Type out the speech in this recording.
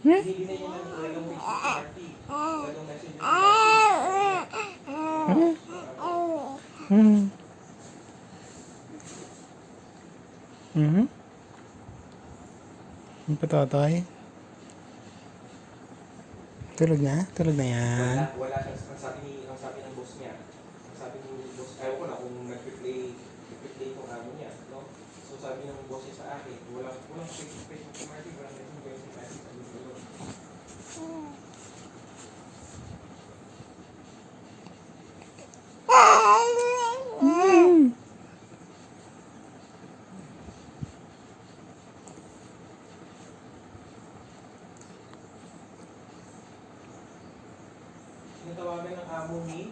Binibigyan niya ng talagang message si Marty. Talagang message niya si Marty. Ang patatay. Tulog na? Tulog na yan. Wala siya. Ang sabi ng boss niya. Ang sabi ng boss, ayaw ko na kung nag-replay itong amo niya. No? So sabi ng boss niya sa akin, walang Facebook si Marty, walang message si Marty. Sabi ko yun. Tinatawagan ng amo ni